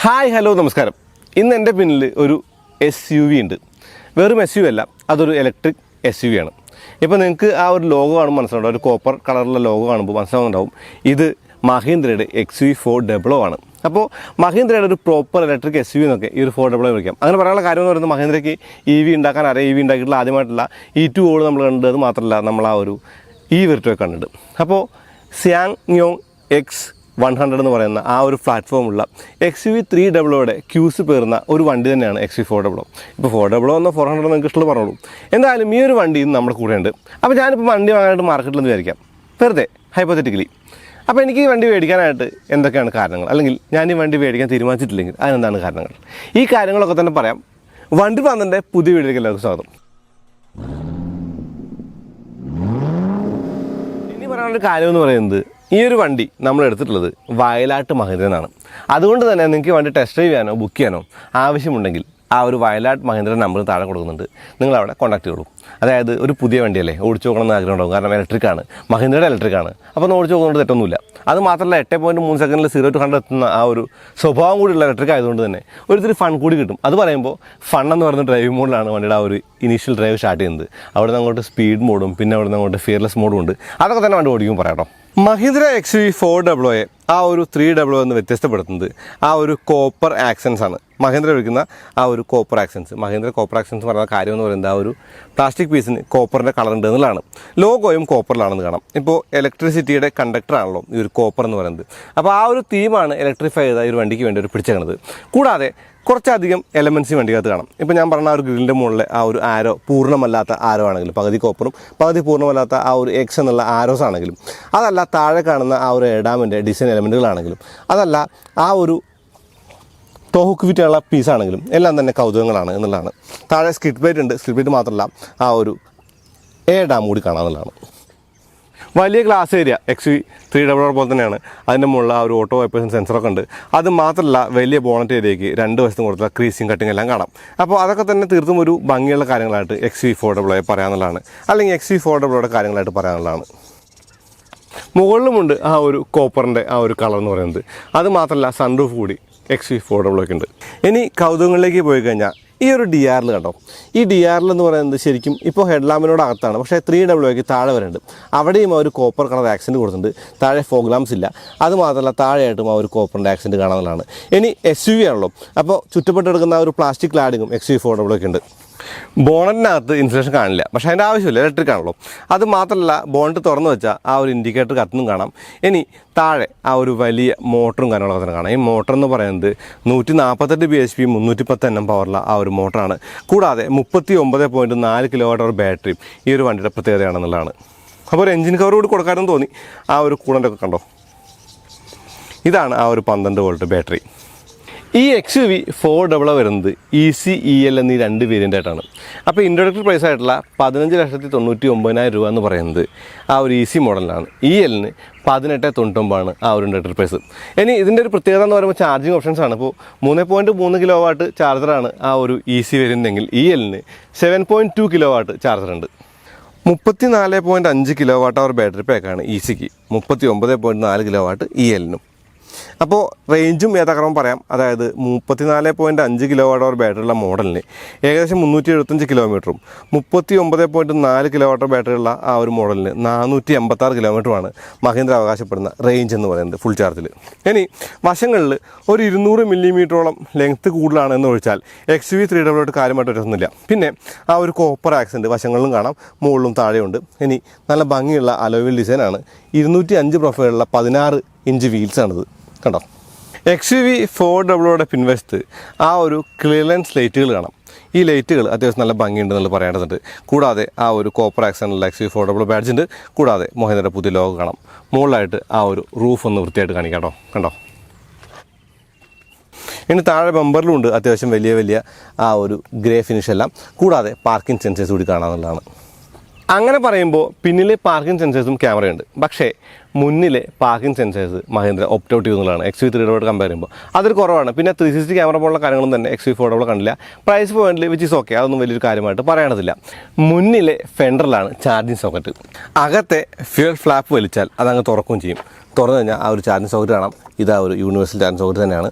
Hi hello നമസ്കാരം. ഇന്ന് എൻ്റെ പിന്നിൽ ഒരു SUV ഉണ്ട്. വെറും SUV അല്ല, അതൊരു ഇലക്ട്രിക് SUV ആണ്. ഇപ്പോൾ നിങ്ങൾക്ക് ആ ഒരു ലോഗോ കാണുമ്പോൾ മനസ്സിലാവും, ഒരു കോപ്പർ കളറുള്ള ലോഗോ കാണുമ്പോൾ മനസ്സിലാവുന്നുണ്ടാവും ഇത് മഹീന്ദ്രയുടെ XUV400 ആണ്. അപ്പോൾ മഹീന്ദ്രയുടെ ഒരു പ്രോപ്പർ ഇലക്ട്രിക് SUV എന്നൊക്കെ ഈ ഒരു 400 വിളിക്കാം. അങ്ങനെ പറയാനുള്ള കാര്യം എന്ന് പറയുന്നത് മഹീന്ദ്രയ്ക്ക് EV ഉണ്ടാക്കാൻ അറിയാം. EV ഉണ്ടാക്കിയിട്ടുള്ള ആദ്യമായിട്ടുള്ള E2 നമ്മൾ കണ്ടത്. അത് മാത്രമല്ല നമ്മൾ ആ ഒരു വെർട്ടോയെ കണ്ടിട്ട്. അപ്പോൾ SsangYong X100 എന്ന് പറയുന്ന ആ ഒരു പ്ലാറ്റ്ഫോമുള്ള XUV300യുടെ ക്യൂസ് പേർന്ന ഒരു വണ്ടി തന്നെയാണ് XUV400. ഇപ്പോൾ 400 എന്നോ 400 നിങ്ങൾക്ക് ഇഷ്ടമുള്ള പറഞ്ഞോളൂ. എന്തായാലും ഈ ഒരു വണ്ടി ഇന്ന് നമ്മുടെ കൂടെ ഉണ്ട്. അപ്പോൾ ഞാനിപ്പോൾ വണ്ടി വാങ്ങാനായിട്ട് മാർക്കറ്റിലെന്ന് വിചാരിക്കാം, വെറുതെ ഹൈപ്പോത്തറ്റിക്കലി. അപ്പോൾ എനിക്ക് ഈ വണ്ടി മേടിക്കാനായിട്ട് എന്തൊക്കെയാണ് കാരണങ്ങൾ, അല്ലെങ്കിൽ ഞാൻ ഈ വണ്ടി മേടിക്കാൻ തീരുമാനിച്ചിട്ടില്ലെങ്കിൽ അതിനെന്താണ് കാരണങ്ങൾ, ഈ കാര്യങ്ങളൊക്കെ തന്നെ പറയാം. വണ്ടിപ്രാന്തൻ്റെ പുതിയ വീഡിയോയിലേക്ക് എല്ലാവർക്കും സ്വാഗതം. ഇനി പറയാനുള്ള കാര്യം എന്ന് പറയുന്നത്, ഈ ഒരു വണ്ടി നമ്മൾ എടുത്തിട്ടുള്ളത് വയലാട്ട് മഹീന്ദ്ര എന്നാണ്. അതുകൊണ്ട് തന്നെ നിങ്ങൾക്ക് വണ്ടി ടെസ്റ്റ് ഡ്രൈവ് ചെയ്യാനോ ബുക്ക് ചെയ്യാനോ ആവശ്യമുണ്ടെങ്കിൽ ആ ഒരു വയലാട്ട് മഹീന്ദ്ര നമ്പർ താഴെ കൊടുക്കുന്നുണ്ട്, നിങ്ങളവിടെ കോൺടാക്ട് ചെയ്തോളൂ. അതായത് ഒരു പുതിയ വണ്ടിയല്ലേ, ഓടിച്ചു നോക്കണം എന്ന് ആഗ്രഹം ഉണ്ടാവും. കാരണം ഇലക്ട്രിക്കാണ്, മഹീന്ദ്രയുടെ ഇലക്ട്രിക്കാണ്. അപ്പോൾ ഓടിച്ചു നോക്കുന്നതുകൊണ്ട് തെറ്റൊന്നുമില്ല. അത് മാത്രമല്ല 8.3 സെക്കൻഡിൽ 0 to 100 എത്തുന്ന ആ ഒരു സ്വഭാവം കൂടിയുള്ള ഇലക്ട്രിക് ആയതുകൊണ്ട് തന്നെ ഒരിത്തിരി ഫൺ കൂടി കിട്ടും. അത് പറയുമ്പോൾ ഫൺ എന്ന് പറയുന്ന ഡ്രൈവിംഗ് മോഡിലാണ് വണ്ടിയുടെ ആ ഒരു ഇനീഷ്യൽ ഡ്രൈവ് സ്റ്റാർട്ട് ചെയ്യുന്നത്. അവിടെ നിന്ന് അങ്ങോട്ട് സ്പീഡ് മോഡും പിന്നെ അവിടെ നിന്ന് അങ്ങോട്ട് ഫിയർലെസ് മോഡും ഉണ്ട്. അതൊക്കെ തന്നെ വണ്ടി ഓടിക്കും പറയാം കേട്ടോ. മഹീന്ദ്ര XUV400 ആ ഒരു 300 എന്ന് വ്യത്യസ്തപ്പെടുത്തുന്നത് ആ ഒരു കോപ്പർ ആക്സൻസ് ആണ്. മഹീന്ദ്ര വിളിക്കുന്ന ആ ഒരു copper accents. Mahindra copper accents പറയുന്ന കാര്യം എന്ന് പറയുന്നത് ആ ഒരു പ്ലാസ്റ്റിക് പീസിന് കോപ്പറിൻ്റെ കളർ ഉണ്ട് എന്നുള്ളതാണ്. ലോഗോയും കോപ്പറിലാണെന്ന് കാണാം. ഇപ്പോൾ ഇലക്ട്രിസിറ്റിയുടെ കണ്ടക്ടറാണല്ലോ ഈ ഒരു കോപ്പർ എന്ന് പറയുന്നത്. അപ്പോൾ ആ ഒരു തീമാണ് ഇലക്ട്രിഫൈ ചെയ്ത ഈ ഒരു വണ്ടിക്ക് വേണ്ടി ഒരു പിടിച്ചേക്കുന്നത്. കൂടാതെ കുറച്ചധികം എലമെൻറ്റ്സ് വണ്ടിക്കകത്ത് കാണാം. ഇപ്പോൾ ഞാൻ പറഞ്ഞ ആ ഒരു ഗ്രില്ലിൻ്റെ മുകളിലെ ആ ഒരു ആരോ പൂർണ്ണമല്ലാത്ത ആരോ ആണെങ്കിലും, പകുതി കോപ്പറും പകുതി പൂർണ്ണമല്ലാത്ത ആ ഒരു X എന്നുള്ള ആരോസ് ആണെങ്കിലും, അതല്ല താഴെ കാണുന്ന ആ ഒരു എഡാമിൻ്റെ ഡിസൈൻ എലമെൻറ്റുകളാണെങ്കിലും, അതല്ല ആ ഒരു തോഹുക്ക് ഫിറ്റുള്ള പീസാണെങ്കിലും എല്ലാം തന്നെ കൗതുകങ്ങളാണ് എന്നുള്ളതാണ്. താഴെ സ്കിഡ് പ്ലേറ്റ് ഉണ്ട്. സ്കിഡ് പ്ലേറ്റ് മാത്രമല്ല ആ ഒരു ഡാം കൂടി കാണാമെന്നുള്ളതാണ്. വലിയ ഗ്ലാസ് ഏരിയ XUV300 പോലെ തന്നെയാണ്. അതിൻ്റെ മുകളിൽ ആ ഒരു ഓട്ടോ വൈപ്പേഴ്സും സെൻസറൊക്കെ ഉണ്ട്. അത് മാത്രമല്ല വലിയ ബോണറ്റ് ഏരിയയ്ക്ക് രണ്ട് വശത്തും കൊടുത്തുള്ള ക്രീസിങ് കട്ടിങ് എല്ലാം കാണാം. അപ്പോൾ അതൊക്കെ തന്നെ തീർത്തും ഒരു ഭംഗിയുള്ള കാര്യങ്ങളായിട്ട് XUV400 പറയാമെന്നുള്ളതാണ്, അല്ലെങ്കിൽ XUV400യുടെ കാര്യങ്ങളായിട്ട് പറയാനുള്ളതാണ്. മുകളിലുമുണ്ട് ആ ഒരു കോപ്പറിൻ്റെ ആ ഒരു കളർ എന്ന് പറയുന്നത്. അത് മാത്രമല്ല സൺറൂഫ് കൂടി XUV400 ഉണ്ട്. ഇനി കൗതുകങ്ങളിലേക്ക് പോയി കഴിഞ്ഞാൽ ഈ ഒരു DRL കണ്ടോ. ഈ DRL എന്ന് പറയുന്നത് ശരിക്കും ഇപ്പോൾ ഹെഡ് അകത്താണ്, പക്ഷേ 300 താഴെ വരുന്നുണ്ട്. അവിടെയും ആ ഒരു കോപ്പർ കളർ ആക്സെൻറ്റ് കൊടുത്തിട്ടുണ്ട്. താഴെ ഫോഗ് ലാംപ്സ് ഇല്ല. അതുമാത്രമല്ല താഴെയായിട്ടും ആ ഒരു കോപ്പറിൻ്റെ ആക്സെൻറ്റ് കാണാവുന്നതാണ്. ഇനി SUV ആണല്ലോ, അപ്പോൾ ചുറ്റപ്പെട്ടെടുക്കുന്ന ആ ഒരു പ്ലാസ്റ്റിക് ക്ലാഡിങ്ങും XUV400 ഉണ്ട്. ബോണറ്റിനകത്ത് ഇൻസുലേഷൻ കാണില്ല, പക്ഷേ അതിൻ്റെ ആവശ്യമില്ല, ഇലക്ട്രിക് ആണല്ലോ. അത് മാത്രമല്ല ബോണറ്റ് തുറന്നു വെച്ചാൽ ആ ഒരു ഇൻഡിക്കേറ്റർ കത്തുന്നും കാണാം. ഇനി താഴെ ആ ഒരു വലിയ മോട്ടറും കാര്യങ്ങളൊക്കെ തന്നെ കാണാം. ഈ മോട്ടർ എന്ന് പറയുന്നത് 148 bhp 310 Nm പവറുള്ള ആ ഒരു മോട്ടറാണ്. കൂടാതെ 39.4 kWh ബാറ്ററിയും ഈ ഒരു വണ്ടിയുടെ പ്രത്യേകതയാണെന്നുള്ളതാണ്. അപ്പോൾ ഒരു എഞ്ചിൻ കവർ കൂടി കൊടുക്കാനും തോന്നി. ആ ഒരു കൂളൻ്റൊക്കെ കണ്ടോ, ഇതാണ് ആ ഒരു 12 വോൾട്ട് ബാറ്ററി. ഈ XUV400 വരുന്നത് EC EL എന്നീ രണ്ട് വേരിയൻ്റായിട്ടാണ്. അപ്പോൾ ഇൻട്രൊഡക്ടറി പ്രൈസ് ആയിട്ടുള്ള 15,99,000 രൂപ എന്ന് പറയുന്നത് ആ ഒരു EC മോഡലിനാണ്. ELന് 18,99 ആ ഒരു ഇൻട്രൊഡക്ടറി പ്രൈസ്. ഇനി ഇതിൻ്റെ ഒരു പ്രത്യേകത എന്ന് പറയുമ്പോൾ ചാർജിങ് ഓപ്ഷൻസ് ആണ്. ഇപ്പോൾ 3.3 kW ചാർജറാണ് ആ ഒരു EC വേരിയൻ്റെങ്കിൽ ELന് 7.2 kW ചാർജറുണ്ട്. 34.5 kWh ബാറ്ററി പാക്കാണ് ECക്ക്, 39.4 kW ELനും. അപ്പോൾ റേഞ്ചും ഏതാക്രമം പറയാം. അതായത് 34.5 kWh ബാറ്ററിയുള്ള മോഡലിന് ഏകദേശം 375 കിലോമീറ്ററും 39.4 kWh ബാറ്ററിയുള്ള ആ ഒരു മോഡലിന് 486 കിലോമീറ്ററുമാണ് മഹീന്ദ്ര അവകാശപ്പെടുന്ന റേഞ്ച് എന്ന് പറയുന്നത് ഫുൾ ചാർജിൽ. ഇനി വശങ്ങളിൽ ഒരു 200 മില്ലിമീറ്ററോളം ലെങ്ത്ത് കൂടുതലാണ് എന്ന് ഒഴിച്ചാൽ XUV300 കാര്യമായിട്ട് വരുന്നില്ല. പിന്നെ ആ ഒരു കോപ്പർ ആക്സെൻറ്റ് വശങ്ങളിലും കാണാം, മുകളിലും താഴെയുണ്ട്. ഇനി നല്ല ഭംഗിയുള്ള അലോയിൽ ഡിസൈനാണ്. 205 പ്രൊഫൈലുള്ള 16 ഇഞ്ച് വീൽസാണിത് കണ്ടോ. XUV400 പിൻവശത്ത് ആ ഒരു ക്ലിയറൻസ് ലൈറ്റുകൾ കാണാം. ഈ ലൈറ്റുകൾ അത്യാവശ്യം നല്ല ഭംഗിയുണ്ടെന്നുള്ള പറയേണ്ടതുണ്ട്. കൂടാതെ ആ ഒരു കോപ്പർ ആക്സനുള്ള XUV400 ബാഡ്ജ് ഉണ്ട്. കൂടാതെ മഹീന്ദ്രയുടെ പുതിയ ലോഗോ കാണാം. മുകളിലായിട്ട് ആ ഒരു റൂഫ് ഒന്ന് വൃത്തിയായിട്ട് കാണിക്കാം കേട്ടോ, കണ്ടോ. ഇനി താഴെ ബമ്പറിലുണ്ട് അത്യാവശ്യം വലിയ വലിയ ആ ഒരു ഗ്രേ ഫിനിഷ് എല്ലാം. കൂടാതെ പാർക്കിംഗ് സെൻസേഴ്സ് കൂടി കാണാമെന്നുള്ളതാണ്. അങ്ങനെ പറയുമ്പോൾ പിന്നിലെ പാർക്കിംഗ് സെൻസേഴ്സും ക്യാമറയുണ്ട്. പക്ഷേ മുന്നിലെ parking sensors Mahindra opt out ചെയ്യുന്നതാണ് XUV300 കമ്പയർ ചെയ്യുമ്പോൾ. അതൊരു കുറവാണ്. പിന്നെ 360 ക്യാമറ പോലുള്ള കാര്യങ്ങളും തന്നെ XUV400 കണ്ടില്ല. പ്രൈസ് പോയിന്റിൽ വിച്ച് ഈസ് ഓക്കെ, അതൊന്നും വലിയൊരു കാര്യമായിട്ട് പറയണതില്ല. മുന്നിലെ ഫെൻഡറിലാണ് ചാർജിങ് സോക്കറ്റ്. അകത്തെ ഫ്യൂൽ ഫ്ലാപ്പ് വലിച്ചാൽ അതങ്ങ് തുറക്കുകയും ചെയ്യും. തുറന്നു കഴിഞ്ഞാൽ ആ ഒരു ചാർജിങ് സോക്കറ്റ് കാണാം. ഇതാ ഒരു യൂണിവേഴ്സൽ ചാർജിങ് സോക്കറ്റ് തന്നെയാണ്.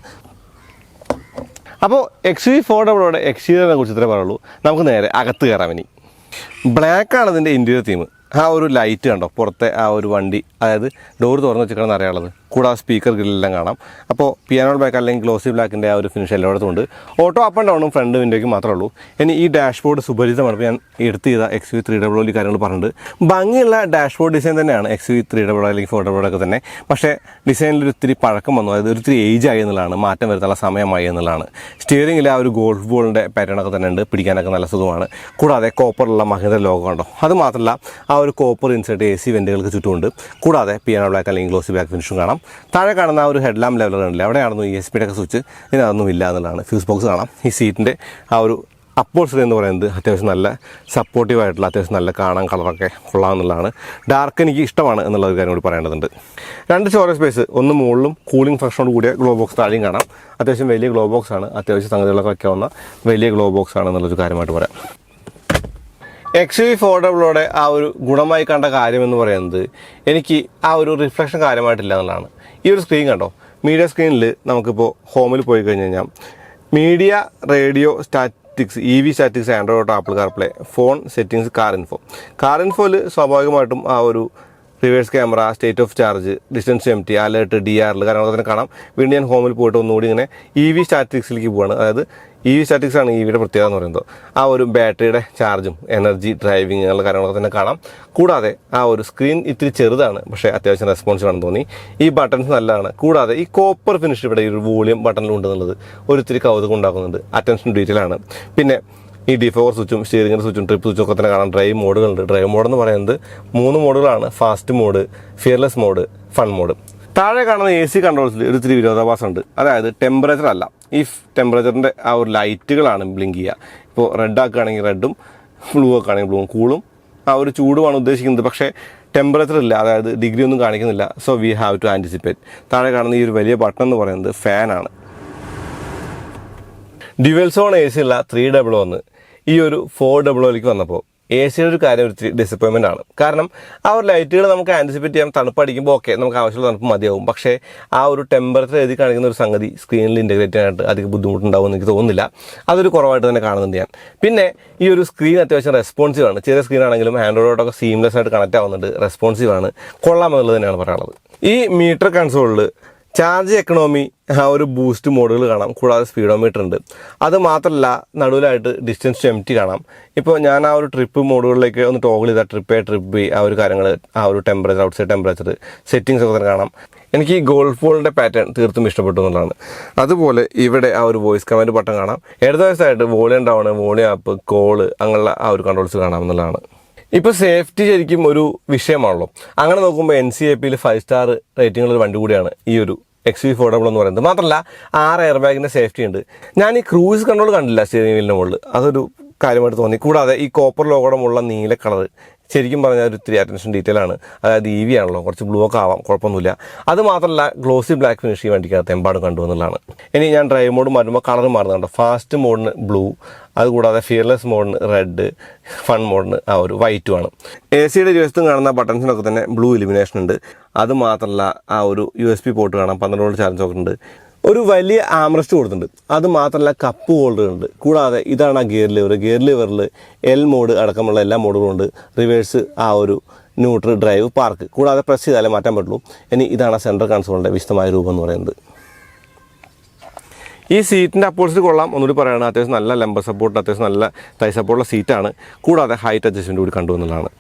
അപ്പോൾ XUV400 എക്സ്റ്റീരിയറിനെ കുറിച്ച് ഇത്രേ പറയുള്ളൂ. നമുക്ക് നേരെ അകത്ത് കയറാം. ഇനി ബ്ലാക്കാണ് ഇതിൻ്റെ ഇൻറ്റീരിയർ തീം. ആ ഒരു ലൈറ്റ് കണ്ടോ പുറത്തെ ആ ഒരു വണ്ടി, അതായത് ഡോർ തുറന്ന് വെച്ചിട്ടാണെന്ന് അറിയാനുള്ളത്. കൂടാതെ സ്പീക്കർ ഗ്രില്ലെല്ലാം കാണാം. അപ്പോൾ പിയാനോ ബ്ലാക്ക് അല്ലെങ്കിൽ ഗ്ലോസി ബ്ലാക്കിൻ്റെ ആ ഒരു ഫിനിഷ് എല്ലായിടത്തും ഉണ്ട്. ഓട്ടോ അപ്പ് ആൻഡ് ഡൗണും ഫ്രണ്ട് വിൻഡോയ്ക്ക് മാത്രമേ ഉള്ളൂ. ഇനി ഈ ഡാഷ്ബോർഡ് സുപരിചിതമാണ്. ഇപ്പോൾ ഞാൻ എടുത്ത് ചെയ്ത XUV300 കാര്യങ്ങൾ പറഞ്ഞിട്ടുണ്ട്. ഭംഗിയുള്ള ഡാഷ്ബോർഡ് ഡിസൈൻ തന്നെയാണ് XUV300 അല്ലെങ്കിൽ 400 ഒക്കെ തന്നെ. പക്ഷേ ഡിസൈനിൽ ഒത്തിരി പഴക്കം വന്നു, അതായത് ഒത്തിരി ഏജ് ആയി എന്നുള്ളതാണ്, മാറ്റം വരുത്താനുള്ള സമയമായി എന്നുള്ളതാണ്. സ്റ്റിയറിംഗിൽ ആ ഒരു ഗോൾഫ് ബോളിൻ്റെ പാറ്റേണൊക്കെ തന്നെ ഉണ്ട്, പിടിക്കാനൊക്കെ നല്ല സുഖമാണ്. കൂടാതെ കോപ്പറുള്ള മഹീന്ദ്ര ലോഗോ ഉണ്ടോ, അത് മാത്രമല്ല ആ ഒരു കോപ്പർ ഇൻസെർട്ട് AC വെൻറ്റുകൾക്ക് ചുറ്റുമുണ്ട്. കൂടാതെ പിയാനോ ബ്ലാക്ക് അല്ലെങ്കിൽ ഗ്ലോസി ബ്ലാക്ക് ഫിനിഷും കാണാം. താഴെ കാണുന്ന ആ ഒരു ഹെഡ് ലാമ്പ് ലെവലർ ഉണ്ടല്ലേ, അവിടെയാണെന്നു ESPയുടെ ഒക്കെ സ്വിച്ച്, ഇതിനതൊന്നും ഇല്ല എന്നുള്ളതാണ്. ഫ്യൂസ് ബോക്സ് കാണാം. ഈ സീറ്റിൻ്റെ ആ ഒരു അപ്പോൾസറി എന്ന് പറയുന്നത് അത്യാവശ്യം നല്ല സപ്പോർട്ടീവായിട്ടുള്ള, അത്യാവശ്യം നല്ല കാണാൻ കളറൊക്കെ കൊള്ളാമെന്നുള്ളതാണ്. ഡാർക്ക് എനിക്ക് ഇഷ്ടമാണ് എന്നുള്ള ഒരു കാര്യം കൂടി പറയേണ്ടതുണ്ട്. 2 സ്റ്റോറേജ് സ്പേസ്, ഒന്ന് മുകളിലും കൂളിംഗ് ഫംഗ്ഷനോട് കൂടിയ ഗ്ലോ ബോക്സ് താഴെയും കാണാം. അത്യാവശ്യം വലിയ ഗ്ലോ ബോക്സ് ആണ്, അത്യാവശ്യം സംഗതികളൊക്കെ വയ്ക്കാവുന്ന വലിയ ഗ്ലോ ബോക്സ് ആണ് എന്നുള്ളൊരു കാര്യമായിട്ട് പറയാം. XUV400 ആ ഒരു ഗുണമായി കണ്ട കാര്യമെന്ന് പറയുന്നത് എനിക്ക് ആ ഒരു റിഫ്ലക്ഷൻ കാര്യമായിട്ടില്ല എന്നുള്ളതാണ്. ഈ ഒരു സ്ക്രീൻ കണ്ടോ, മീഡിയ സ്ക്രീനിൽ നമുക്കിപ്പോൾ ഹോമിൽ പോയി കഴിഞ്ഞ് കഴിഞ്ഞാൽ media, radio, statics, EV statics, Android Auto, Apple CarPlay, phone settings, car ഇൻഫോയിൽ സ്വാഭാവികമായിട്ടും ആ ഒരു reverse camera, state of charge, distance MT, alert, DRL കാര്യങ്ങളൊക്കെ തന്നെ കാണാം. വീണ്ടും ഞാൻ ഹോമിൽ പോയിട്ട് ഒന്നുകൂടി ഇങ്ങനെ EV സ്റ്റാറ്റിക്സിലേക്ക് പോവുകയാണ്. അതായത് EV സ്റ്റാറ്റിക്സ് ആണ് EVയുടെ പ്രത്യേകത എന്ന് പറയുന്നത്. ആ ഒരു ബാറ്ററിയുടെ ചാർജും എനർജി, ഡ്രൈവിംഗ് അങ്ങനെയുള്ള കാര്യങ്ങളൊക്കെ തന്നെ കാണാം. കൂടാതെ ആ ഒരു സ്ക്രീൻ ഇത്തിരി ചെറുതാണ്, പക്ഷേ അത്യാവശ്യം റെസ്പോൺസീവ് ആണെന്ന് തോന്നി. ഈ ബട്ടൺസ് നല്ലതാണ്. കൂടാതെ ഈ കോപ്പർ ഫിനിഷ് ഇവിടെ ഈ ഒരു വോളിയം ബട്ടണിലുണ്ടെന്നുള്ളത് ഒരിത്തിരി കൗതുകം ഉണ്ടാക്കുന്നുണ്ട്. അറ്റൻഷൻ ഡീറ്റെയിൽ ആണ്. പിന്നെ ഈ D4 സ്വിച്ചും സ്റ്റിയറിംഗിൻ്റെ സ്വിച്ചും ട്രിപ്പ് സ്വിച്ചും ഒക്കെ തന്നെ കാണാം. ഡ്രൈവ് മോഡുകളുണ്ട്. ഡ്രൈവ് മോഡ് എന്ന് പറയുന്നത് 3 മോഡുകളാണ്: fast mode, fearless mode, fun mode. താഴെ കാണുന്ന AC കൺട്രോൾസിൽ ഒരു ഇത്തിരി വിരോധാഭാസം ഉണ്ട്. അതായത് ടെമ്പറേച്ചർ അല്ല, ഈ ടെമ്പറേച്ചറിൻ്റെ ആ ഒരു ലൈറ്റുകളാണ് ബ്ലിങ്ക് ചെയ്യുക. ഇപ്പോൾ റെഡ് ആക്കുകയാണെങ്കിൽ റെഡും, ബ്ലൂ ഒക്കെ ആണെങ്കിൽ ബ്ലൂവും, കൂളും ആ ഒരു ചൂടുമാണ് ഉദ്ദേശിക്കുന്നത്. പക്ഷേ ടെമ്പറേച്ചർ ഇല്ല, അതായത് ഡിഗ്രി ഒന്നും കാണിക്കുന്നില്ല. So we have to anticipate. താഴെ കാണുന്ന ഈ ഒരു വലിയ ബട്ടൺ എന്ന് പറയുന്നത് ഫാനാണ്. ഡ്യുവൽ സോൺ AC ഉള്ള 300 ഈ ഒരു 400 വന്നപ്പോൾ AC-യുടെ ഒരു കാര്യം ഒരു ഡിസപ്പോയിൻമെൻ്റ് ആണ്. കാരണം ആ ഒരു ലൈറ്റുകൾ നമുക്ക് ആൻറ്റിസിപ്പേറ്റ് ചെയ്യാൻ, തണുപ്പടിക്കുമ്പോൾ ഓക്കെ നമുക്ക് ആവശ്യമുള്ള തണുപ്പ് മതിയാവും. പക്ഷേ ആ ഒരു ടെമ്പറേച്ചർ എഴുതി കാണിക്കുന്ന ഒരു സംഗതി സ്ക്രീനിൽ ഇൻറ്റഗ്രേറ്റ് ചെയ്യാനായിട്ട് അധികം ബുദ്ധിമുട്ടുണ്ടാവും എന്ന് എനിക്ക് തോന്നുന്നില്ല. അതൊരു കുറവായിട്ട് തന്നെ കാണുന്നുണ്ട് ഞാൻ. പിന്നെ ഈ ഒരു സ്ക്രീൻ അത്യാവശ്യം റെസ്പോൺസീവ് ആണ്. ചെറിയ സ്ക്രീൻ ആണെങ്കിലും ആൻഡ്രോയിഡൊക്കെ സീംലെസ് ആയിട്ട് കണക്റ്റ് ആവുന്നുണ്ട്, റെസ്പോൺസീവ് ആണ്, കൊള്ളാമെന്നുള്ളത് തന്നെയാണ് പറയാനുള്ളത്. ഈ മീറ്റർ കൺസോളിൽ ചാർജ് എക്കണോമി ആ ഒരു ബൂസ്റ്റ് മോഡുകൾ കാണാം. കൂടാതെ സ്പീഡോമീറ്റർ ഉണ്ട്. അത് മാത്രമല്ല നടുവിലായിട്ട് ഡിസ്റ്റൻസ് MT കാണാം. ഇപ്പോൾ ഞാൻ ആ ഒരു ട്രിപ്പ് മോഡുകളിലേക്ക് ഒന്ന് ടോഗിൾ ചെയ്താൽ ട്രിപ്പ് A, ട്രിപ്പ് B ആ ഒരു കാര്യങ്ങൾ, ആ ഒരു ടെമ്പറേച്ചർ, ഔട്ട്സൈഡ് ടെമ്പറേച്ചർ, സെറ്റിങ്സ് ഒക്കെ തന്നെ കാണാം. എനിക്ക് ഈ ഗോൾഫ് ബോളിൻ്റെ പാറ്റേൺ തീർത്തും ഇഷ്ടപ്പെട്ടു എന്നുള്ളതാണ്. അതുപോലെ ഇവിടെ ആ ഒരു വോയിസ് കമാൻഡ് ബട്ടൺ കാണാം. ഇടതുവശത്തായിട്ട് volume down, volume up, call അങ്ങനെയുള്ള ആ ഒരു കൺട്രോൾസ് കാണാം എന്നുള്ളതാണ്. ഇപ്പോൾ സേഫ്റ്റി ശരിക്കും ഒരു വിഷയമാണല്ലോ. അങ്ങനെ നോക്കുമ്പോൾ NCAPയിൽ 5 സ്റ്റാർ റേറ്റിംഗുള്ള വണ്ടി കൂടിയാണ് ഈ ഒരു XUV400 എന്ന് പറയുന്നത്. മാത്രമല്ല 6 എയർ ബാഗിൻ്റെ സേഫ്റ്റി ഉണ്ട്. ഞാൻ ഈ ക്രൂയിസ് കൺട്രോൾ കണ്ടില്ല സ്റ്റിയറിംഗ് വീലിൻ്റെ മുകളിൽ, അതൊരു കാര്യമായിട്ട് തോന്നി. കൂടാതെ ഈ കോപ്പർ ലോഗോടമുള്ള നീല കളർ ശരിക്കും പറഞ്ഞാൽ ഒരു ഇത്തിരി അറ്റൻഷൻ ഡീറ്റെയിൽ ആണ്. അതായത് EV ആണല്ലോ, കുറച്ച് ബ്ലൂ ഒക്കെ ആവാം, കുഴപ്പമൊന്നുമില്ല. അത് മാത്രമല്ല ഗ്ലോസി ബ്ലാക്ക് ഫിനിഷ് ഈ വണ്ടിക്കകത്ത് എമ്പാടും കണ്ടു എന്നുള്ളതാണ്. ഇനി ഞാൻ ഡ്രൈവ് മോഡ് മാറ്റുമ്പോൾ കളർ മാറുന്നുണ്ട്. ഫാസ്റ്റ് മോഡിന് ബ്ലൂ, അതുകൂടാതെ ഫിയർലെസ് മോഡിന് റെഡ്, ഫൺ മോഡിന് ആ ഒരു വൈറ്റുമാണ്. AC-യുടെ ഇരുവശത്തും കാണുന്ന ബട്ടൺസിനൊക്കെ തന്നെ ബ്ലൂ ഇലുമിനേഷൻ ഉണ്ട്. അത് മാത്രമല്ല ആ ഒരു USB പോർട്ട് കാണാം, 12 വോൾട്ട് ചാർജ് ഒക്കെ ഉണ്ട്. ഒരു വലിയ ആംറസ്റ്റ് കൊടുത്തിട്ടുണ്ട്. അത് മാത്രമല്ല കപ്പ് ഹോൾഡറുണ്ട്. കൂടാതെ ഇതാണ് ആ ഗിയർ ലിവറിൽ L മോഡ് അടക്കമുള്ള എല്ലാ മോഡുകളും ഉണ്ട്. റിവേഴ്സ്, ആ ഒരു ന്യൂട്രൽ, ഡ്രൈവ്, പാർക്ക്. കൂടാതെ പ്രസ് ചെയ്താലേ മാറ്റാൻ പറ്റുള്ളൂ. ഇനി ഇതാണ് സെൻട്രൽ കൺസോളിൻ്റെ വിശദമായ രൂപം എന്ന് പറയുന്നത്. ഈ സീറ്റിൻ്റെ അപ്പോൾസിറ്റി കൊള്ളാം. ഒന്നുകൂടി പറയുകയാണ്, അത്യാവശ്യം നല്ല ലംബർ സപ്പോർട്ട്, അത്യാവശ്യം നല്ല തൈ സപ്പോർട്ടുള്ള സീറ്റാണ്. കൂടാതെ ഹൈറ്റ് അഡ്ജസ്റ്റ്മെൻറ്റ് കൂടി കണ്ടു എന്നുള്ളതാണ്.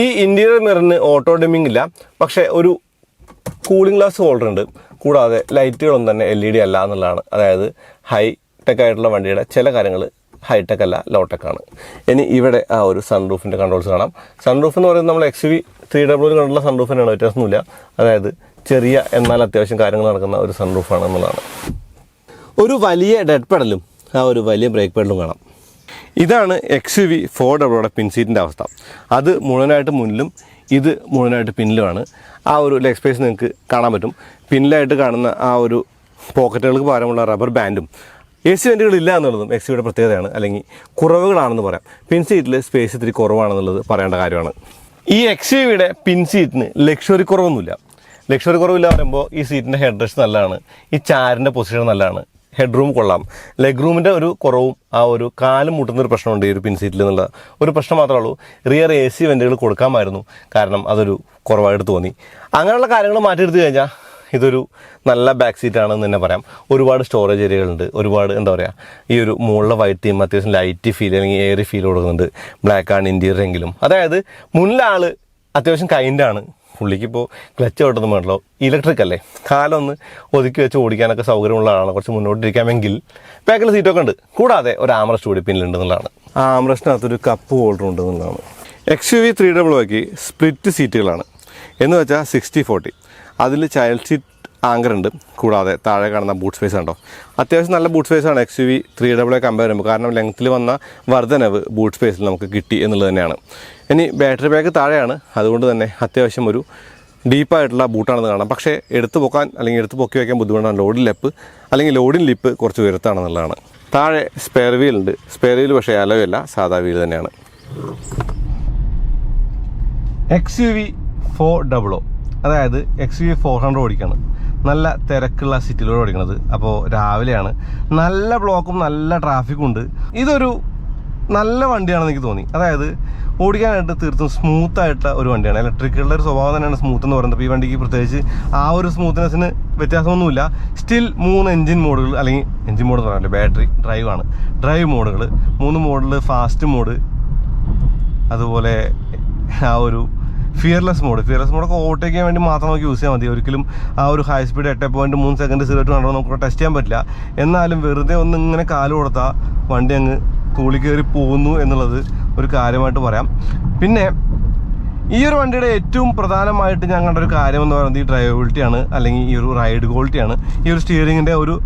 ഈ ഇൻറ്റീരിയർ മിററിന് ഓട്ടോ ഡിമ്മിങ് ഇല്ല, പക്ഷേ ഒരു കൂളിംഗ് ഗ്ലാസ് ഹോൾഡർ ഉണ്ട്. കൂടാതെ ലൈറ്റുകളൊന്നും തന്നെ LED അല്ല എന്നുള്ളതാണ്. അതായത് ഹൈടെക് ആയിട്ടുള്ള വണ്ടിയുടെ ചില കാര്യങ്ങൾ ഹൈടെക് അല്ല, ലോടെക് ആണ്. ഇനി ഇവിടെ ആ ഒരു സൺറൂഫിൻ്റെ കൺട്രോൾസ് കാണാം. സൺറൂഫ് എന്ന് പറയുന്നത് നമ്മൾ XUV300 കണ്ടുള്ള സൺറൂഫിനാണ്, വ്യത്യാസമൊന്നുമില്ല. അതായത് ചെറിയ എന്നാൽ അത്യാവശ്യം കാര്യങ്ങൾ നടക്കുന്ന ഒരു സൺറൂഫാണ് എന്നുള്ളതാണ്. ഒരു വലിയ ഡെഡ് പെഡലും ആ ഒരു വലിയ ബ്രേക്ക് പെഡലും കാണാം. ഇതാണ് XUV400 പിൻസീറ്റിൻ്റെ അവസ്ഥ. അത് മുഴുവനായിട്ട് മുന്നിലും ഇത് മുഴുവനായിട്ട് പിന്നിലുമാണ്. ആ ഒരു ലെഗ് സ്പേസ് നിങ്ങൾക്ക് കാണാൻ പറ്റും. പിന്നിലായിട്ട് കാണുന്ന ആ ഒരു പോക്കറ്റുകൾക്ക് പകരമുള്ള റബ്ബർ ബാൻഡും AC വെൻറ്റുകളില്ല എന്നുള്ളതും XUV-യുടെ പ്രത്യേകതയാണ്, അല്ലെങ്കിൽ കുറവുകളാണെന്ന് പറയാം. പിൻസീറ്റിൽ സ്പേസ് ഇത്തിരി കുറവാണെന്നുള്ളത് പറയേണ്ട കാര്യമാണ്. ഈ XUV-യുടെ പിൻസീറ്റിന് ലക്ഷറി കുറവൊന്നുമില്ല. ലക്ഷറി കുറവില്ല പറയുമ്പോൾ ഈ സീറ്റിൻ്റെ ഹെഡ് റെസ്റ്റ് നല്ലതാണ്, ഈ ചാരിൻ്റെ പൊസിഷൻ നല്ലതാണ്, ഹെഡ് റൂം കൊള്ളാം, ലെഗ് റൂമിൻ്റെ ഒരു കുറവും ആ ഒരു കാലും മുട്ടുന്നൊരു പ്രശ്നമുണ്ട് ഈ ഒരു പിൻസീറ്റിൽ എന്നുള്ള ഒരു പ്രശ്നം മാത്രമേ ഉള്ളൂ. റിയർ AC വെൻറ്റുകൾ കൊടുക്കാമായിരുന്നു, കാരണം അതൊരു കുറവായിട്ട് തോന്നി. അങ്ങനെയുള്ള കാര്യങ്ങൾ മാറ്റിയെടുത്ത് കഴിഞ്ഞാൽ ഇതൊരു നല്ല ബാക്ക് സീറ്റാണെന്ന് തന്നെ പറയാം. ഒരുപാട് സ്റ്റോറേജ് ഏരിയകളുണ്ട്, ഒരുപാട് എന്താ പറയുക, ഈ ഒരു മുകളിലെ വൈറ്റ് തീം അത്യാവശ്യം ലൈറ്റ് ഫീൽ അല്ലെങ്കിൽ എയറി ഫീൽ കൊടുക്കുന്നുണ്ട്. ബ്ലാക്കാണ് ഇൻറ്റീരിയർ എങ്കിലും, അതായത് മുന്നിലെ ആൾ അത്യാവശ്യം കൈൻഡാണ്. പുള്ളിക്കിപ്പോൾ ക്ലച്ച് ഓട്ടൊന്നും വേണ്ടല്ലോ, ഇലക്ട്രിക് അല്ലേ, കാലൊന്ന് ഒതുക്കി വെച്ച് ഓടിക്കാനൊക്കെ സൗകര്യമുള്ള ആളാണ്. കുറച്ച് മുന്നോട്ടിരിക്കാമെങ്കിൽ ബാക്കിൽ സീറ്റൊക്കെ ഉണ്ട്. കൂടാതെ ഒരു ആംറസ്റ്റ് കൂടി പിന്നിലുണ്ടെന്നുള്ളതാണ്. ആ ആംറസ്റ്റിനകത്തൊരു കപ്പ് ഹോൾഡർ ഉണ്ട് എന്നുള്ളതാണ്. XUV300 സ്പ്ലിറ്റ് സീറ്റുകളാണ് എന്ന് വെച്ചാൽ 60-40. അതിൽ ചൈൽഡ് സീറ്റ് ആങ്കർ ഉണ്ട്. കൂടാതെ താഴെ കാണുന്ന ബൂട്ട് സ്പേസ് ഉണ്ടോ, അത്യാവശ്യം നല്ല ബൂട്ട് സ്പേസാണ് XUV300 കമ്പയർ ചെയ്യുമ്പോൾ. കാരണം ലെങ്ത്തിൽ വന്ന വർധനവ് ബൂട്ട് സ്പേസിൽ നമുക്ക് കിട്ടി എന്നുള്ളത് തന്നെയാണ്. ഇനി ബാറ്ററി ബാക്ക് താഴെയാണ്, അതുകൊണ്ട് തന്നെ അത്യാവശ്യം ഒരു ഡീപ്പായിട്ടുള്ള ബൂട്ടാണെന്ന് കാണാം. പക്ഷേ എടുത്ത് പൊക്കാൻ അല്ലെങ്കിൽ എടുത്ത് പൊക്കി വയ്ക്കാൻ ബുദ്ധിമുട്ടാണ്. ലോഡിൻ ലെപ്പ് അല്ലെങ്കിൽ ലോഡിൻ ലിപ്പ് കുറച്ച് ഉയരത്താണെന്നുള്ളതാണ്. താഴെ സ്പെയർ വീൽ ഉണ്ട്. സ്പെയർ വീൽ പക്ഷേ അലോയല്ല, സാധാ വീൽ തന്നെയാണ്. XUV400, അതായത് XUV400 ഓടിക്കുകയാണ്. നല്ല തിരക്കുള്ള സിറ്റിയിലൂടെ ഓടിക്കണത്. അപ്പോൾ രാവിലെയാണ്, നല്ല ബ്ലോക്കും നല്ല ട്രാഫിക്കും ഉണ്ട്. ഇതൊരു നല്ല വണ്ടിയാണെന്ന് എനിക്ക് തോന്നി. അതായത് ഓടിക്കാനായിട്ട് തീർത്തും സ്മൂത്തായിട്ടുള്ള ഒരു വണ്ടിയാണ്. ഇലക്ട്രിക്കുകളുടെ ഒരു സ്വഭാവം തന്നെയാണ് സ്മൂത്ത് എന്ന് പറയുന്നത്. അപ്പോൾ ഈ വണ്ടിക്ക് പ്രത്യേകിച്ച് ആ ഒരു സ്മൂത്ത്നെസ്സിന് വ്യത്യാസമൊന്നുമില്ല. സ്റ്റിൽ 3 എൻജിൻ മോഡുകൾ, അല്ലെങ്കിൽ എൻജിൻ മോഡ് എന്ന് പറയാനില്ല, ബാറ്ററി ഡ്രൈവാണ്. ഡ്രൈവ് മോഡുകൾ 3 മോഡൽ, ഫാസ്റ്റ് മോഡ്, അതുപോലെ ആ ഒരു ഫിയർലെസ് മോഡൊക്കെ ഓവർടേക്ക് ചെയ്യാൻ വേണ്ടി മാത്രം നമുക്ക് യൂസ് ചെയ്യാൻ മതി. ഒരിക്കലും ആ ഒരു ഹൈ സ്പീഡ് 8.3 സെക്കൻഡ് 0 to 100 നമുക്ക് ടെസ്റ്റ് ചെയ്യാൻ പറ്റില്ല. എന്നാലും വെറുതെ ഒന്ന് ഇങ്ങനെ കാല് കൊടുത്താൽ വണ്ടി അങ്ങ് തൂളി കയറി പോകുന്നു എന്നുള്ളത് ഒരു കാര്യമായിട്ട് പറയാം. പിന്നെ ഈ ഒരു വണ്ടിയുടെ ഏറ്റവും പ്രധാനമായിട്ട് ഞാൻ കണ്ട ഒരു കാര്യം എന്ന് പറയുന്നത് ഈ ഡ്രൈവബിലിറ്റിയാണ്, അല്ലെങ്കിൽ ഈ ഒരു റൈഡ് ക്വാളിറ്റിയാണ്. ഈ ഒരു സ്റ്റിയറിങ്ങിൻ്റെ ഒരു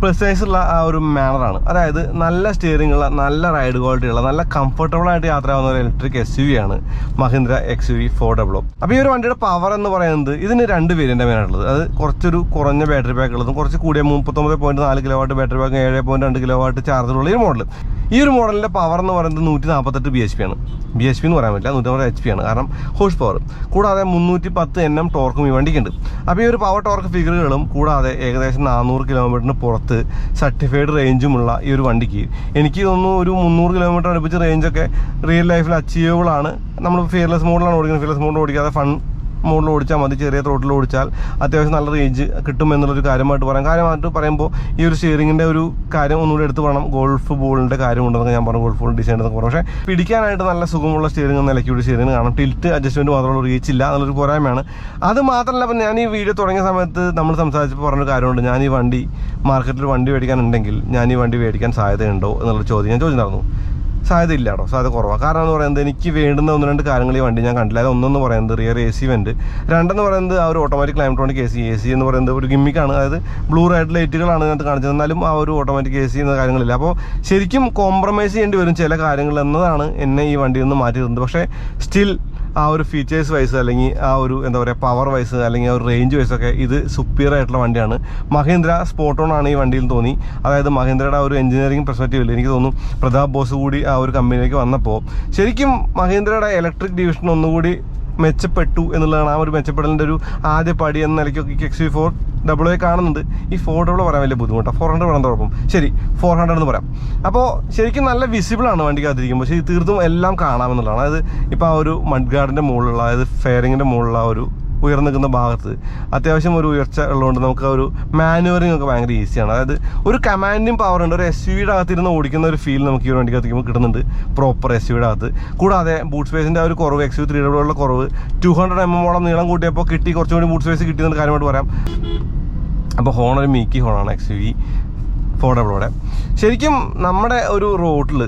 പ്രിസൈസുള്ള ആ ഒരു മാനറാണ്. അതായത് നല്ല സ്റ്റിയറിംഗ് ഉള്ള, നല്ല റൈഡ് ക്വാളിറ്റി ഉള്ള, നല്ല കംഫർട്ടബിളായിട്ട് യാത്രയാവുന്ന ഒരു ഇലക്ട്രിക് SUV ആണ് Mahindra XUV400. അപ്പോൾ ഈ ഒരു വണ്ടിയുടെ പവർ എന്ന് പറയുന്നത്, ഇതിന് 2 വേരിയൻ്റ് മെയിനായിട്ടുള്ളത്. അത് കുറച്ചൊരു കുറഞ്ഞ ബാറ്ററി പാക്ക് ഉള്ളതും കുറച്ച് കൂടിയ 39.4 കിലോവാട്ട് ബാറ്ററി പാക്ക്, 7.2 കിലോവാട്ട് ചാർജറുള്ള ഈ മോഡൽ. ഈ ഒരു മോഡലിൻ്റെ പവർ എന്ന് പറയുന്നത് 148 BHP ആണ്. BHP എന്ന് പറയാൻ പറ്റില്ല, 150 HP ആണ്, കാരണം ഹോഴ്സ് പവർ. കൂടാതെ 310 Nm ടോർക്കും ഈ വണ്ടിക്കുണ്ട്. അപ്പോൾ ഈ ഒരു പവർ ടോർക്ക് ഫിഗറുകളും കൂടാതെ ഏകദേശം 400 കിലോമീറ്ററിന് പുറത്ത് സർട്ടിഫൈഡ് റേഞ്ചുമുള്ള ഈ ഒരു വണ്ടിക്ക് എനിക്ക് തോന്നുന്നു ഒരു 300 കിലോമീറ്റർ അടുപ്പിച്ച് റേഞ്ചൊക്കെ റിയൽ ലൈഫിൽ അച്ചീവബിൾ ആണ്. നമ്മൾ ഫിയർലെസ് മോഡിലാണ് ഓടിക്കുന്നത്. ഫിയർലെസ് മോഡിൽ ഓടിക്കാതെ ഫൺ മോഡിൽ ഓടിച്ചാൽ മതി. ചെറിയ ത്രോട്ടിൽ ഓടിച്ചാൽ അത്യാവശ്യം നല്ല റേഞ്ച് കിട്ടുമെന്നുള്ളൊരു കാര്യമായിട്ട് പറയാം. കാര്യമായിട്ട് പറയുമ്പോൾ ഈ ഒരു സ്റ്റിയറിങ്ങിൻ്റെ ഒരു കാര്യം ഒന്നുകൂടി എടുത്ത് പറയണം. ഗോൾഫ് ബോളിൻ്റെ കാര്യമുണ്ടെന്നൊക്കെ ഞാൻ പറഞ്ഞു, ഗോൾഫ് ബോൾ ഡിസൈൻ എന്നൊക്കെ പറഞ്ഞു. പക്ഷേ പിടിക്കാനായിട്ട് നല്ല സുഖമുള്ള സ്റ്റിയറിംഗ് എന്ന നിലയ്ക്ക് സ്റ്റിയറിംഗ് കാണാം. ടിൽറ്റ് അഡ്ജസ്റ്റ്മെൻറ്റ് മാത്രമുള്ള റീച്ചില്ല എന്നുള്ളൊരു പോരായ്മയാണ്. അത് മാത്രമല്ല, അപ്പം ഞാൻ ഈ വീഡിയോ തുടങ്ങിയ സമയത്ത് നമ്മൾ സംസാരിച്ചപ്പോൾ പറഞ്ഞൊരു കാര്യമുണ്ട്. ഞാൻ ഈ വണ്ടി മാർക്കറ്റിൽ വണ്ടി മേടിക്കാനുണ്ടെങ്കിൽ ഞാൻ ഈ വണ്ടി മേടിക്കാൻ സാധ്യതയുണ്ടോ എന്നുള്ളൊരു ചോദ്യം ഞാൻ ചോദിച്ചിട്ടുണ്ടായിരുന്നു. സാധ്യത ഇല്ല കേട്ടോ, സാധ്യത കുറവാണ്. കാരണം എന്ന് പറയുന്നത് എനിക്ക് വേണ്ടുന്ന 1-2 കാര്യങ്ങൾ ഈ വണ്ടി ഞാൻ കണ്ടില്ല. അത് ഒന്നെന്ന് പറയുന്നത് റിയർ AC വെന്റ്, രണ്ടെന്ന് പറയുന്നത് ആ ഒരു ഓട്ടോമാറ്റിക് ക്ലൈമട്രോണിക് AC എന്ന് പറയുന്നത് ഒരു ഗിമ്മിക്കാണ്. അതായത് ബ്ലൂ റൈഡ് ലൈറ്റുകളാണ് ഇതിനകത്ത് കാണിച്ചത്, എന്നാലും ആ ഒരു ഓട്ടോമാറ്റിക് AC എന്ന കാര്യങ്ങളില്ല. അപ്പോൾ ശരിക്കും കോംപ്രമൈസ് ചെയ്യേണ്ടി വരും ചില കാര്യങ്ങൾ എന്നതാണ് എന്നെ ഈ വണ്ടിയിൽ നിന്ന് മാറ്റി തരുന്നത്. പക്ഷേ സ്റ്റിൽ ആ ഒരു ഫീച്ചേഴ്സ് വൈസ്, അല്ലെങ്കിൽ ആ ഒരു എന്താ പറയുക പവർ വൈസ്, അല്ലെങ്കിൽ ആ ഒരു റേഞ്ച് വൈസൊക്കെ ഇത് സുപ്പീരിയർ ആയിട്ടുള്ള വണ്ടിയാണ്. മഹീന്ദ്ര സ്പോട്ട് ഓൺ ആണ് ഈ വണ്ടിയിൽ തോന്നി. അതായത് മഹീന്ദ്രയുടെ ആ ഒരു എഞ്ചിനീയറിംഗ് പെർസ്പെക്റ്റീവിൽ എനിക്ക് തോന്നുന്നു പ്രതാപ് ബോസ് കൂടി ആ ഒരു കമ്പനിയിലേക്ക് വന്നപ്പോൾ ശരിക്കും മഹീന്ദ്രയുടെ ഇലക്ട്രിക് ഡിവിഷൻ ഒന്നുകൂടി മെച്ചപ്പെട്ടു എന്നുള്ളതാണ്. ആ ഒരു മെച്ചപ്പെടലിൻ്റെ ഒരു ആദ്യ പടി എന്ന നിലയ്ക്കൊക്കെ XUV400 കാണുന്നുണ്ട്. ഈ 400 പറയാൻ വലിയ ബുദ്ധിമുട്ടാണ്, 400 പറയാൻ കുഴപ്പം. ശരി, 400 എന്ന് പറയാം. അപ്പോൾ ശരിക്കും നല്ല വിസിബിളാണ് വണ്ടിക്കകത്തിരിക്കുമ്പോൾ. പക്ഷേ തീർത്തും എല്ലാം കാണാമെന്നുള്ളതാണ്. അതായത് ഇപ്പോൾ ആ ഒരു മഡ് ഗാർഡിൻ്റെ മുകളിലുള്ള, അതായത് ഫെയറിങ്ങിൻ്റെ മുകളിലുള്ള ഒരു ഉയർന്നു നിൽക്കുന്ന ഭാഗത്ത് അത്യാവശ്യം ഒരു ഉയർച്ച ഉള്ളതുകൊണ്ട് നമുക്ക് ഒരു മാനുവറിങ് ഒക്കെ ഭയങ്കര ഈസിയാണ്. അതായത് ഒരു കമാൻഡിങ് പവർ ഉണ്ട്. ഒരു SUV-യുടെ അകത്തിരുന്ന് ഓടിക്കുന്ന ഒരു ഫീൽ നമുക്ക് ഈ വണ്ടിക്ക് എത്തിക്കുമ്പോൾ കിട്ടുന്നുണ്ട്, പ്രോപ്പർ SUV-യുടെ അകത്ത്. കൂടാതെ ബൂട്ട് സ്പേസിൻ്റെ ആ ഒരു കുറവ്, XUV300 കുറവ് 200 mm നീളം കൂട്ടിയപ്പോൾ കിട്ടി, കുറച്ചുകൂടി ബൂട്ട് സ്പേസ് കിട്ടിയെന്ന് കാര്യമായിട്ട് പറയാം. അപ്പോൾ ഹോൺ ഒരു മീക്കി ഹോണാണ് XUV400. ശരിക്കും നമ്മുടെ ഒരു റോഡിൽ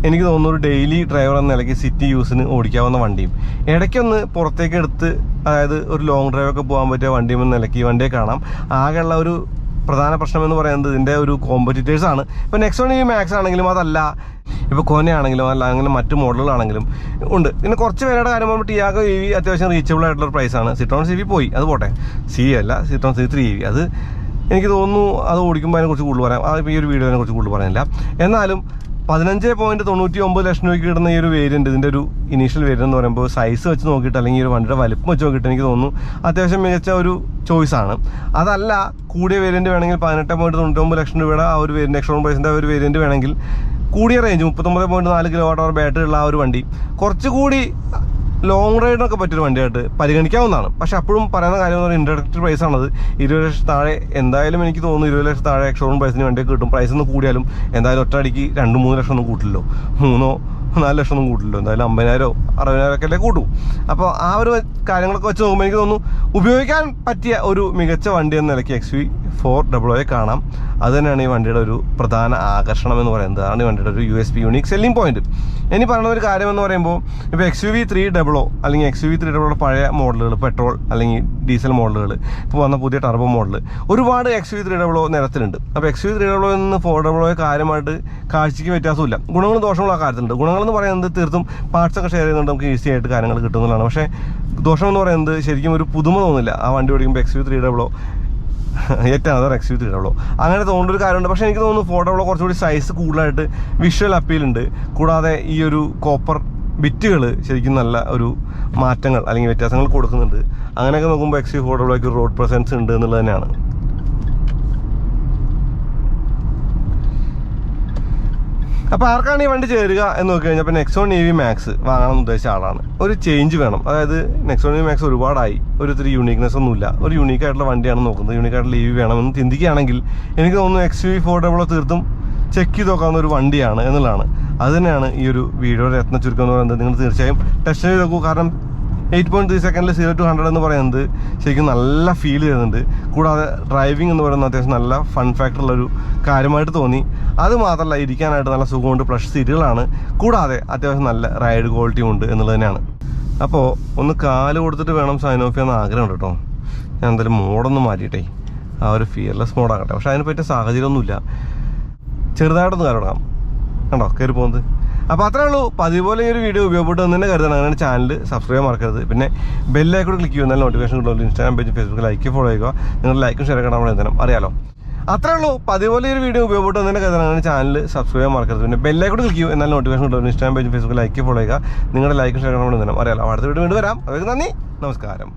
എനിക്ക് തോന്നുന്നു ഒരു ഡെയിലി ഡ്രൈവർ എന്ന നിലയ്ക്ക് സിറ്റി യൂസിന് ഓടിക്കാവുന്ന വണ്ടിയും, ഇടയ്ക്കൊന്ന് പുറത്തേക്ക് എടുത്ത് അതായത് ഒരു ലോങ് ഡ്രൈവൊക്കെ പോകാൻ പറ്റിയ വണ്ടിയും എന്ന നിലയ്ക്ക് ഈ വണ്ടിയെ കാണാം. ആകെയുള്ള ഒരു പ്രധാന പ്രശ്നം എന്ന് പറയുന്നത് ഇതിൻ്റെ ഒരു കോമ്പറ്റീറ്റേഴ്സാണ്. ഇപ്പോൾ നെക്സോൺ EV മാക്സ് ആണെങ്കിലും, അതല്ല ഇപ്പോൾ കോനയാണെങ്കിലും, അല്ല അങ്ങനെ മറ്റു മോഡലുകളാണെങ്കിലും ഉണ്ട്. പിന്നെ കുറച്ച് പേരുടെ കാര്യം പറയുമ്പോൾ ടിയാഗോ EV അത്യാവശ്യം റീച്ചബിൾ ആയിട്ടുള്ള പ്രൈസാണ്. സിട്രോൺ CV പോയി, അത് പോട്ടെ, സിട്രോൺ C3 EV അത് എനിക്ക് തോന്നുന്നു അത് ഓടിക്കുമ്പോൾ അതിനെക്കുറിച്ച് കൂടുതൽ പറയാം. അതിപ്പോൾ ഈ ഒരു വീഡിയോനെ കുറിച്ച് കൂടുതൽ പറയാനില്ല. എന്നാലും 15.99 ലക്ഷം രൂപയ്ക്ക് കിട്ടുന്ന ഈ ഒരു വേരിയൻറ്റ്, ഇതിൻ്റെ ഒരു ഇനീഷ്യൽ വേരിയൻ്റ് എന്ന് പറയുമ്പോൾ സൈസ് വെച്ച് നോക്കിയിട്ട് അല്ലെങ്കിൽ ഈ ഒരു വണ്ടിയുടെ വലിപ്പം വെച്ച് നോക്കിയിട്ട് എനിക്ക് തോന്നുന്നു അത്യാവശ്യം മികച്ച ഒരു ചോയ്സാണ്. അതല്ല കൂടിയ വേരിയൻറ്റ് വേണമെങ്കിൽ 18.99 ലക്ഷം രൂപയുടെ ആ ഒരു വേരിയൻറ്റ് എക്സ്-ഷോറൂം പ്രൈസിൻ്റെ ആ ഒരു വേരിയൻറ്റ് വേണമെങ്കിൽ കൂടിയ റേഞ്ച് 39.4 kWh ബാറ്ററി ഉള്ള ആ ഒരു വണ്ടി കുറച്ചുകൂടി ലോങ് റൈഡിനൊക്കെ പറ്റിയൊരു വണ്ടിയായിട്ട് പരിഗണിക്കാവുന്നതാണ്. പക്ഷേ അപ്പോഴും പറയുന്ന കാര്യം എന്ന് പറഞ്ഞാൽ ഇൻട്രഡക്ടറി പ്രൈസാണത്. 20 ലക്ഷം താഴെ എന്തായാലും എനിക്ക് തോന്നുന്നു 20 ലക്ഷം താഴെ എക്സ്-ഷോറൂം പ്രൈസിന് വണ്ടിയൊക്കെ കിട്ടും. പ്രൈസ് ഒന്ന് കൂടിയാലും എന്തായാലും ഒറ്റയടിക്ക് 2-3 ലക്ഷം ഒന്നും കൂട്ടില്ലല്ലോ, 3-4 ലക്ഷം ഒന്നും കൂട്ടില്ലല്ലോ, എന്തായാലും 50,000-60,000 ഒക്കെ അല്ലേ കൂട്ടും. അപ്പോൾ ആ ഒരു കാര്യങ്ങളൊക്കെ വെച്ച് നോക്കുമ്പോൾ എനിക്ക് തോന്നുന്നു ഉപയോഗിക്കാൻ പറ്റിയ ഒരു മികച്ച വണ്ടി എന്ന നിലയ്ക്ക് XUV400 കാണാം. അത് തന്നെയാണ് ഈ വണ്ടിയുടെ ഒരു പ്രധാന ആകർഷണം എന്ന് പറയുന്നത്. അതാണ് ഈ വണ്ടിയുടെ ഒരു USP, യൂണിക് സെല്ലിംഗ് പോയിന്റ്. ഇനി പറയുന്ന ഒരു കാര്യം എന്ന് പറയുമ്പോൾ ഇപ്പോൾ XUV300 അല്ലെങ്കിൽ XUV300 പഴയ മോഡലുകൾ, പെട്രോൾ അല്ലെങ്കിൽ ഡീസൽ മോഡലുകൾ, ഇപ്പോൾ വന്ന പുതിയ ടർബോ മോഡൽ, ഒരുപാട് XUV300 നിരത്തിലുണ്ട്. അപ്പോൾ XUV300 നിന്ന് 400 കാര്യമായിട്ട് കാഴ്ചയ്ക്ക് വ്യത്യാസമില്ല. ഗുണങ്ങളും ദോഷങ്ങളും ആ കാര്യത്തിലുണ്ട്. ഗുണങ്ങളെന്ന് പറയുന്നത് തീർത്തും പാർട്സൊക്കെ ഷെയർ ചെയ്യുന്നുണ്ട്, നമുക്ക് ഈസി ആയിട്ട് കാര്യങ്ങൾ കിട്ടുന്നതാണ്. പക്ഷേ ദോഷം എന്ന് പറയുന്നത് ശരിക്കും ഒരു പുതുമ തോന്നില്ല ആ വണ്ടി ഓടിക്കുമ്പോൾ. XUV300 ഏറ്റവും അതൊരു XUV300 അങ്ങനെ തോന്നുന്ന ഒരു കാര്യമുണ്ട്. പക്ഷേ എനിക്ക് തോന്നുന്നു 400 കുറച്ചുകൂടി സൈസ് കൂടുതലായിട്ട് വിഷ്വൽ അപ്പീലുണ്ട്. കൂടാതെ ഈ ഒരു കോപ്പർ ബിറ്റുകൾ ശരിക്കും നല്ല ഒരു മാറ്റങ്ങൾ അല്ലെങ്കിൽ വ്യത്യാസങ്ങൾ കൊടുക്കുന്നുണ്ട്. അങ്ങനെയൊക്കെ നോക്കുമ്പോൾ XUV400 റോഡ് പ്രസൻസ് ഉണ്ട് എന്നുള്ളത് തന്നെയാണ്. അപ്പോൾ ആർക്കാണ് ഈ വണ്ടി ചേരുക എന്ന് നോക്കി കഴിഞ്ഞാൽ ഇപ്പോൾ നെക്സോൺ EV മാക്സ് വാങ്ങണമെന്ന് ഉദ്ദേശിച്ച ആളാണ്. ഒരു ചേഞ്ച് വേണം, അതായത് നെക്സോൺ EV മാക്സ് ഒരുപാടായി, ഒരു ഇത്തിരി യൂണീക്നെസ് ഒന്നുമില്ല, ഒരു യൂണീക്കായിട്ടുള്ള വണ്ടിയാണ് നോക്കുന്നത്, യൂണീക്കായിട്ടുള്ള EV വേണമെന്ന് ചിന്തിക്കുകയാണെങ്കിൽ എനിക്ക് തോന്നുന്നു XUV400 തീർത്തും ചെക്ക് ചെയ്ത് നോക്കാവുന്ന ഒരു വണ്ടിയാണ് എന്നുള്ളതാണ്. അത് തന്നെയാണ് ഈ ഒരു വീഡിയോയുടെ രത്ന ചുരുക്കം എന്ന് പറയുന്നത്. നിങ്ങൾ തീർച്ചയായും ടെസ്റ്റ് ചെയ്ത് നോക്കൂ. കാരണം 8.3 സെക്കൻഡിൽ 0 to 100 എന്ന് പറയുന്നത് ശരിക്കും നല്ല ഫീൽ ചെയ്യുന്നുണ്ട്. കൂടാതെ ഡ്രൈവിംഗ് എന്ന് പറയുന്നത് അത്യാവശ്യം നല്ല ഫൺ ഫാക്ടറുള്ളൊരു കാര്യമായിട്ട് തോന്നി. അത് മാത്രമല്ല ഇരിക്കാനായിട്ട് നല്ല സുഖമുണ്ട്, പ്ലഷ് സീറ്റുകളാണ്. കൂടാതെ അത്യാവശ്യം നല്ല റൈഡ് ക്വാളിറ്റിയും ഉണ്ട് എന്നുള്ളത് തന്നെയാണ്. അപ്പോൾ ഒന്ന് കാല് കൊടുത്തിട്ട് വേണം സൈൻ ഓഫ് ചെയ്യാൻ ആഗ്രഹമുണ്ട് കേട്ടോ. ഞാൻ എന്തായാലും മോഡൊന്ന് മാറ്റിയിട്ടേ ആ ഒരു ഫിയർലെസ് മോഡാകട്ടെ. പക്ഷേ അതിന് പറ്റിയ സാഹചര്യമൊന്നുമില്ല. ചെറുതായിട്ടൊന്ന് കയറിടാം, കണ്ടോ കയറി പോകുന്നത്. അപ്പോൾ അത്രേ ഉള്ളൂ. അതുപോലെ ഈ ഒരു വീഡിയോ ഉപയോഗപ്പെട്ട് തന്നെ കരുതണം. അങ്ങനെ ചാനൽ സബ്സ്ക്രൈബ് ചെയ്യാൻ മറക്കരുത്. പിന്നെ ബെല്ലൈക്കോട് ക്ലിക്ക് ചെയ്യുക, എന്നാൽ നോട്ടിഫിക്കേഷൻ കിട്ടുമല്ലോ. Instagram page, Facebook like follow ചെയ്യുക. നിങ്ങൾ ലൈക്കും ഷെയർ ചെയ്യണം, നമ്മൾ എന്തെങ്കിലും അറിയാലോ. അത്രേ ഉള്ളൂ. അതുപോലെ ഈ ഒരു വീഡിയോ ഉപയോഗപ്പെട്ട് തന്നെ കരുതണം. അങ്ങനെ ചാനൽ സബ്സ്ക്രൈബ് ചെയ്യാൻ മറക്കരുത്. പിന്നെ ബെല്ലൈക്കോട് ക്ലിക്ക് ചെയ്യും, എന്നാൽ നോട്ടിഫിക്കേഷൻ കിട്ടുമല്ലോ. Instagram page, Facebook like follow ചെയ്യുക. നിങ്ങളുടെ ലൈക്കും ഷെയർ ചെയ്യണം, നമ്മൾ എന്തെങ്കിലും അറിയാലോ. അടുത്ത വീഡിയോ വീണ്ടും വരാം. അവർക്ക് നന്ദി, നമസ്കാരം.